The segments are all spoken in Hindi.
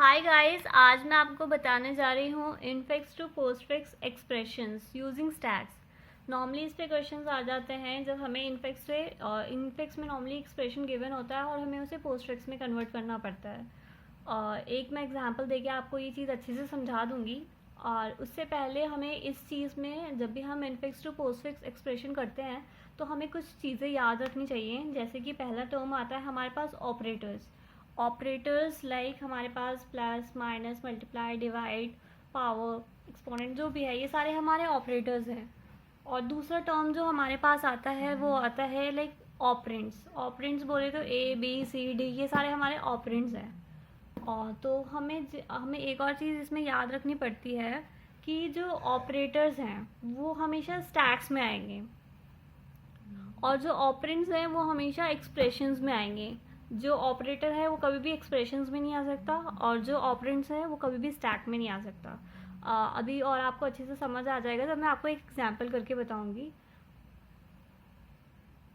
हाय गाइस, आज मैं आपको बताने जा रही हूँ infix to postfix expressions using stacks. Normally इस पे क्वेश्चंस आ जाते हैं जब हमें इनफिक्स से इनफिक्स में नॉर्मली एक्सप्रेशन गिवन होता है और हमें उसे पोस्टफिक्स में कन्वर्ट करना पड़ता है। एक मैं एग्जांपल देके आपको ये चीज़ अच्छे से समझा दूंगी। और उससे पहले हमें इस चीज़ में जब भी हम इनफिक्स टू पोस्टफिक्स एक्सप्रेशन करते हैं तो हमें कुछ चीज़ें याद रखनी चाहिए। जैसे कि पहला टर्म आता है हमारे पास ऑपरेटर्स। ऑपरेटर्स लाइक हमारे पास plus minus multiply divide power exponent जो भी है ये सारे हमारे ऑपरेटर्स हैं। और दूसरा टर्म जो हमारे पास आता है वो आता है लाइक ऑपरेंट्स। ऑपरेंट्स बोले तो ए बी सी डी ये सारे हमारे ऑपरेंट्स हैं। और तो हमें एक और चीज़ इसमें याद रखनी पड़ती है कि जो ऑपरेटर्स हैं वो हमेशा स्टैक्स में आएंगे और जो ऑपरेंड्स हैं वो हमेशा एक्सप्रेशंस में आएंगे। जो ऑपरेटर है वो कभी भी एक्सप्रेशंस में नहीं आ सकता और जो ऑपरेंड्स है वो कभी भी स्टैक में नहीं आ सकता। अभी और आपको अच्छे से समझ आ जाएगा जब मैं आपको एक एग्जांपल करके बताऊंगी।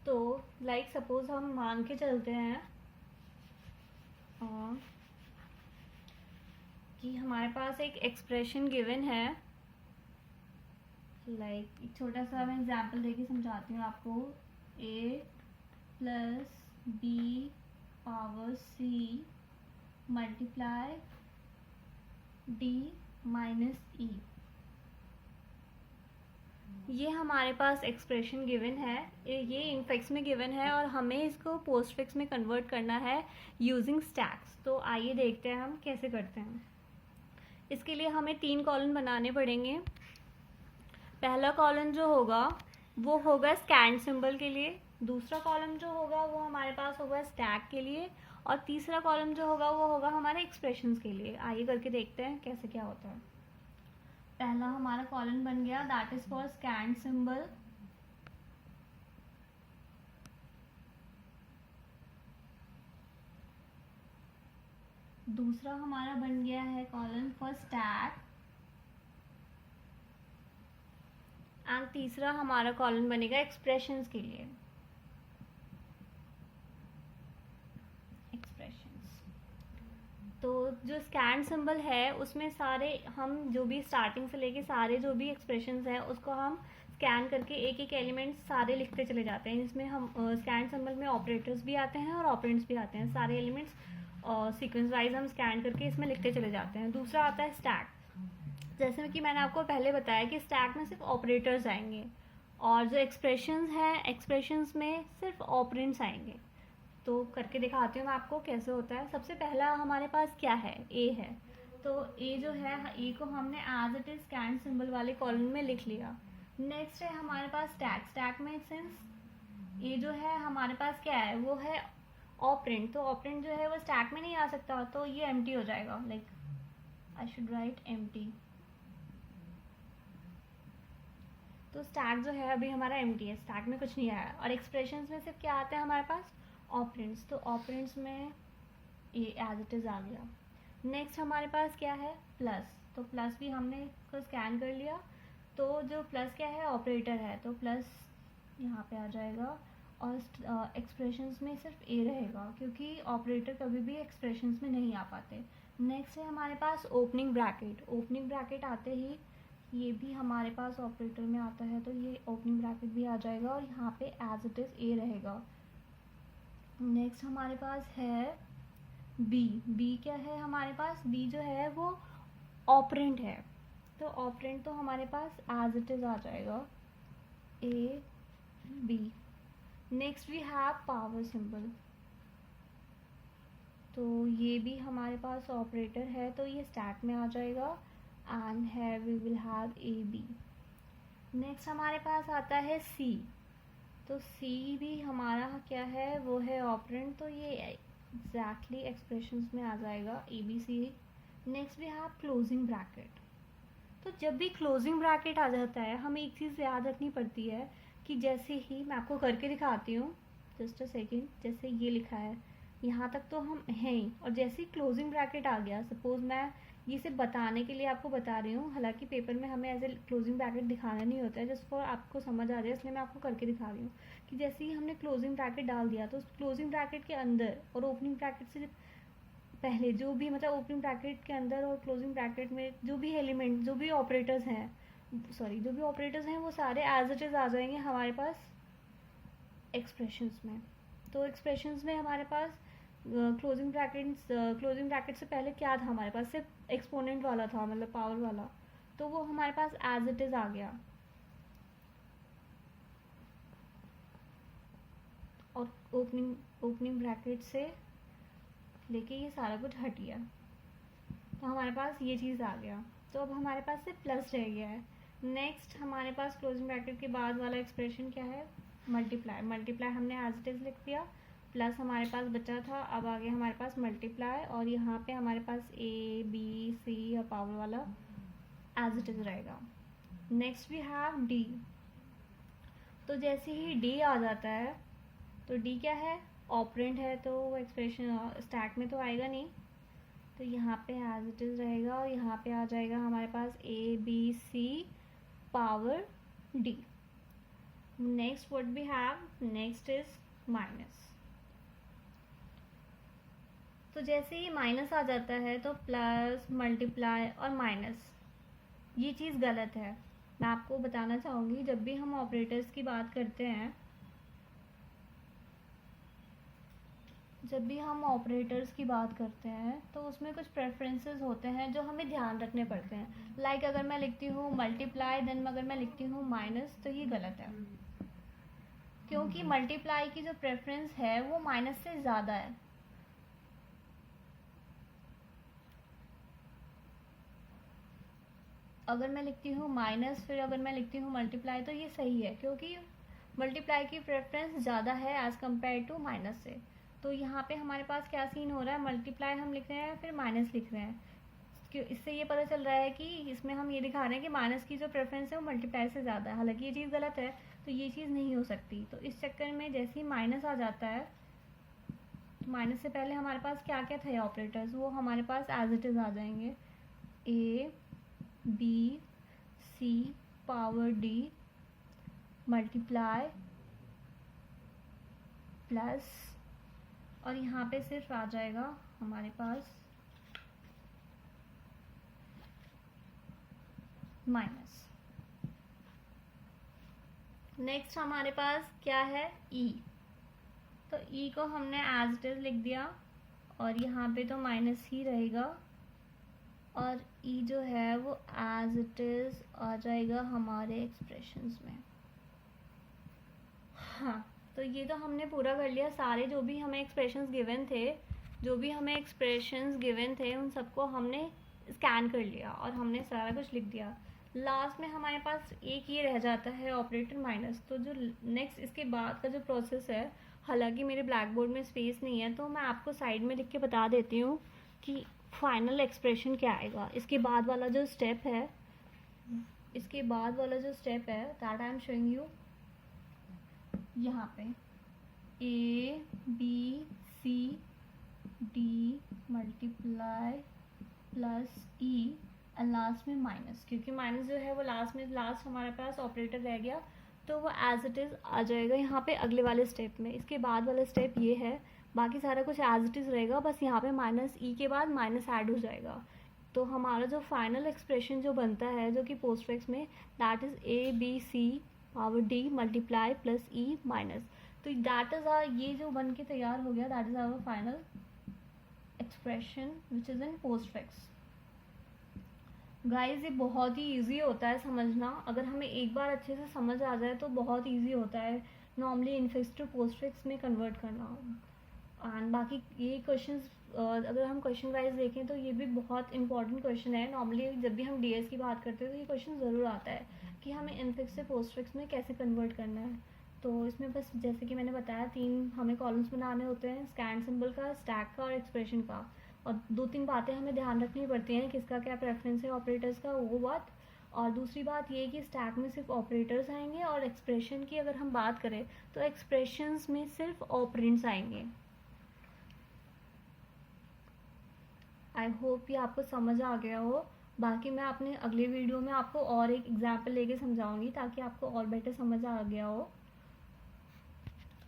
तो लाइक सपोज हम मान के चलते हैं कि हमारे पास एक एक्सप्रेशन गिवन है। लाइक एक छोटा सा मैं एग्जांपल देके समझाती हूँ आपको। ए plus B power C multiply D minus ई, ये हमारे पास एक्सप्रेशन गिवन है। ये इनफिक्स में गिवन है और हमें इसको पोस्टफिक्स में कन्वर्ट करना है यूजिंग स्टैक्स। तो आइए देखते हैं हम कैसे करते हैं। इसके लिए हमें 3 कॉलम बनाने पड़ेंगे। पहला कॉलम जो होगा वो होगा स्कैन सिंबल के लिए, दूसरा कॉलम जो होगा वो हमारे पास होगा स्टैक के लिए और तीसरा कॉलम जो होगा वो होगा हमारे एक्सप्रेशंस के लिए। आइए करके देखते हैं कैसे क्या होता है। पहला हमारा कॉलम बन गया that is for scan symbol. दूसरा हमारा बन गया है कॉलम फॉर स्टैक एंड तीसरा हमारा कॉलम बनेगा एक्सप्रेशंस के लिए। एक्सप्रेशंस तो जो स्कैन सिंबल है उसमें सारे हम जो भी स्टार्टिंग से लेके सारे जो भी एक्सप्रेशंस हैं उसको हम स्कैन करके एक एक एलिमेंट सारे लिखते चले जाते हैं। जिसमें हम स्कैन सिंबल में ऑपरेटर्स भी आते हैं और ऑपरेंड्स भी आते हैं। सारे एलिमेंट्स सीक्वेंस वाइज हम स्कैन करके इसमें लिखते चले जाते हैं। दूसरा आता है स्टैक। जैसे कि मैंने आपको पहले बताया कि स्टैक में सिर्फ ऑपरेटर्स आएंगे और जो एक्सप्रेशंस हैं एक्सप्रेशंस में सिर्फ ऑपरेंड्स आएंगे। तो करके दिखाती हूँ मैं आपको कैसे होता है। सबसे पहला हमारे पास क्या है, ए है। तो ए जो है ए को हमने as it is scan symbol वाले कॉलम में लिख लिया। नेक्स्ट है हमारे पास स्टैक। स्टैक में सिंस ए जो है हमारे पास क्या है वो है ऑपरेंड। तो ऑपरेंड जो है वो स्टैक में नहीं आ सकता तो ये एम्प्टी हो जाएगा। Like I should write empty. तो स्टैक जो है अभी हमारा एम्प्टी है, स्टैक में कुछ नहीं आया। और एक्सप्रेशंस में सिर्फ क्या आता है हमारे पास, ऑपरेंड्स। तो ऑपरेंड्स में ये एज इट इज़ आ गया। नेक्स्ट हमारे पास क्या है, प्लस। तो प्लस भी हमने इसको स्कैन कर लिया। तो जो प्लस क्या है, ऑपरेटर है, तो प्लस यहाँ पे आ जाएगा। और एक्सप्रेशंस में सिर्फ ए रहेगा क्योंकि ऑपरेटर कभी भी एक्सप्रेशंस में नहीं आ पाते। नेक्स्ट है हमारे पास ओपनिंग ब्रैकेट। ओपनिंग ब्रैकेट आते ही ये भी हमारे पास ऑपरेटर में आता है तो ये ओपनिंग ब्रैकेट भी आ जाएगा और यहाँ पे एज इट इज़ ए रहेगा। नेक्स्ट हमारे पास है बी। बी क्या है हमारे पास, बी जो है वो ऑपरेंट है। तो ऑपरेंट तो हमारे पास एज इट इज़ आ जाएगा A B. Next we have power symbol. तो ये भी हमारे पास ऑपरेटर है तो ये स्टैक में आ जाएगा एंड है we will have A B. Next हमारे पास आता है सी। तो सी भी हमारा क्या है वो है ऑपरेंट तो ये एग्जैक्टली एक्सप्रेशंस में आ जाएगा A B C. Next we have closing bracket. तो जब भी क्लोजिंग ब्रैकेट आ जाता है हमें एक चीज़ याद रखनी पड़ती है कि जैसे ही मैं आपको करके दिखाती हूँ, जस्ट अ सेकेंड। जैसे ये लिखा है यहाँ तक तो हम हैं ही, और जैसे ही क्लोजिंग ब्रैकेट आ गया, सपोज मैं ये सिर्फ बताने के लिए आपको बता रही हूँ, हालांकि पेपर में हमें एज ए क्लोजिंग ब्रैकेट दिखाना नहीं होता है, जस्ट फॉर आपको समझ आ जाए इसलिए मैं आपको करके दिखा रही हूँ कि जैसे ही हमने क्लोजिंग ब्रैकेट डाल दिया तो उस क्लोजिंग ब्रैकेट के अंदर और ओपनिंग ब्रैकेट से पहले जो भी मतलब ओपनिंग ब्रैकेट के अंदर और क्लोजिंग ब्रैकेट में जो भी एलिमेंट जो भी ऑपरेटर्स हैं वो सारे एज इट इज़ आ जाएंगे हमारे पास एक्सप्रेशंस में। तो एक्सप्रेशंस में हमारे पास क्लोजिंग ब्रैकेट से पहले क्या था, हमारे पास सिर्फ एक्सपोनेंट वाला था, मतलब पावर वाला, तो वो हमारे पास एज इट इज़ आ गया। और ओपनिंग ब्रैकेट से लेके ये सारा कुछ हट गया, तो हमारे पास ये चीज़ आ गया। तो अब हमारे पास सिर्फ प्लस रह गया है। नेक्स्ट हमारे पास क्लोजिंग ब्रैकेट के बाद वाला एक्सप्रेशन क्या है, मल्टीप्लाई हमने एज इट इज़ लिख दिया, प्लस हमारे पास बचा था, अब आगे हमारे पास मल्टीप्लाई, और यहाँ पे हमारे पास ए बी सी और पावर वाला एज इट इज़ रहेगा। Next we have D. तो जैसे ही डी आ जाता है, तो डी क्या है, ऑपरेंट है, तो वो एक्सप्रेशन स्टैक में तो आएगा नहीं, तो यहाँ पे एज इट इज़ रहेगा, और यहाँ पे आ जाएगा हमारे पास A B C power D. Next what we have, next is minus. तो जैसे ही माइनस आ जाता है तो प्लस मल्टीप्लाई और माइनस, ये चीज़ गलत है। मैं आपको बताना चाहूँगी, जब भी हम ऑपरेटर्स की बात करते हैं, तो उसमें कुछ प्रेफरेंसेस होते हैं जो हमें ध्यान रखने पड़ते हैं। लाइक अगर मैं लिखती हूँ मल्टीप्लाई देन अगर मैं लिखती हूँ माइनस, तो ये गलत है, क्योंकि मल्टीप्लाई की जो प्रेफरेंस है वो माइनस से ज़्यादा है। अगर मैं लिखती हूँ माइनस फिर अगर मैं लिखती हूँ मल्टीप्लाई, तो ये सही है, क्योंकि मल्टीप्लाई की प्रेफरेंस ज़्यादा है एज़ कम्पेयर टू माइनस से। तो यहाँ पे हमारे पास क्या सीन हो रहा है, मल्टीप्लाई हम लिख रहे हैं फिर माइनस लिख रहे हैं, इससे ये पता चल रहा है कि इसमें हम ये दिखा रहे हैं कि माइनस की जो प्रेफरेंस है वो मल्टीप्लाई से ज़्यादा है, हालांकि ये चीज़ गलत है, तो ये चीज़ नहीं हो सकती। तो इस चक्कर में जैसे ही माइनस आ जाता है, तो माइनस से पहले हमारे पास क्या क्या थे ऑपरेटर्स, वो हमारे पास एज इट इज़ आ जाएंगे, A B C power D multiply plus, और यहाँ पे सिर्फ आ जाएगा हमारे पास माइनस। नेक्स्ट हमारे पास क्या है, ई। तो ई को हमने एज इट इज लिख दिया, और यहाँ पे तो माइनस ही रहेगा, और ई जो है वो एज इट इज आ जाएगा हमारे एक्सप्रेशंस में। हाँ, तो ये तो हमने पूरा कर लिया, सारे जो भी हमें एक्सप्रेशंस गिवन थे उन सबको हमने स्कैन कर लिया और हमने सारा कुछ लिख दिया। लास्ट में हमारे पास एक ये रह जाता है ऑपरेटर माइनस। तो जो नेक्स्ट इसके बाद का जो प्रोसेस है, हालांकि मेरे ब्लैक बोर्ड में स्पेस नहीं है, तो मैं आपको साइड में लिख के बता देती हूँ कि फाइनल एक्सप्रेशन क्या आएगा। इसके बाद वाला जो स्टेप है that I am showing you यहाँ पे, A B C D multiply plus E and last में माइनस, क्योंकि माइनस जो है वो लास्ट हमारे पास ऑपरेटर रह गया, तो वो एज इट इज़ आ जाएगा यहाँ पे अगले वाले स्टेप में। इसके बाद वाला स्टेप ये है, बाकी सारा कुछ एज इट इज़ रहेगा, बस यहाँ पे माइनस ई के बाद माइनस ऐड हो जाएगा। तो हमारा जो फाइनल एक्सप्रेशन जो बनता है जो कि पोस्टफिक्स में, that is A B C power D multiply plus E minus. तो दैट इज़ ये जो बन के तैयार हो गया, that is our final expression which is in postfix. Guys, ये बहुत ही इजी होता है समझना, अगर हमें एक बार अच्छे से समझ आ जाए तो बहुत इजी होता है नॉर्मली इनफिक्स टू पोस्टफिक्स में कन्वर्ट करना। एंड बाकी ये क्वेश्चंस अगर हम क्वेश्चन वाइज देखें तो ये भी बहुत इंपॉर्टेंट क्वेश्चन है। नॉर्मली जब भी हम डीएस की बात करते हैं तो ये क्वेश्चन ज़रूर आता है कि हमें इनफिक्स से पोस्टफिक्स में कैसे कन्वर्ट करना है। तो इसमें बस जैसे कि मैंने बताया 3 हमें कॉलम्स बनाने होते हैं, स्कैन सिंबल का, स्टैक का और एक्सप्रेशन का, और 2-3 बातें हमें ध्यान रखनी पड़ती हैं, किसका क्या प्रेफरेंस है ऑपरेटर्स का, वो बात। और दूसरी बात ये कि स्टैक में सिर्फ ऑपरेटर्स आएंगे, और एक्सप्रेशन की अगर हम बात करें तो एक्सप्रेशंस में सिर्फ ऑपरेंड्स आएंगे। आई होप ये आपको समझ आ गया हो। बाकी मैं अपने अगले वीडियो में आपको और एक एग्जाम्पल लेके समझाऊंगी ताकि आपको और बेटर समझ आ गया हो।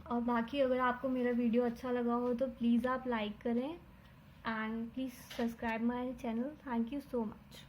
और बाकी अगर आपको मेरा वीडियो अच्छा लगा हो तो प्लीज़ आप लाइक करें and please subscribe my channel. Thank you so much.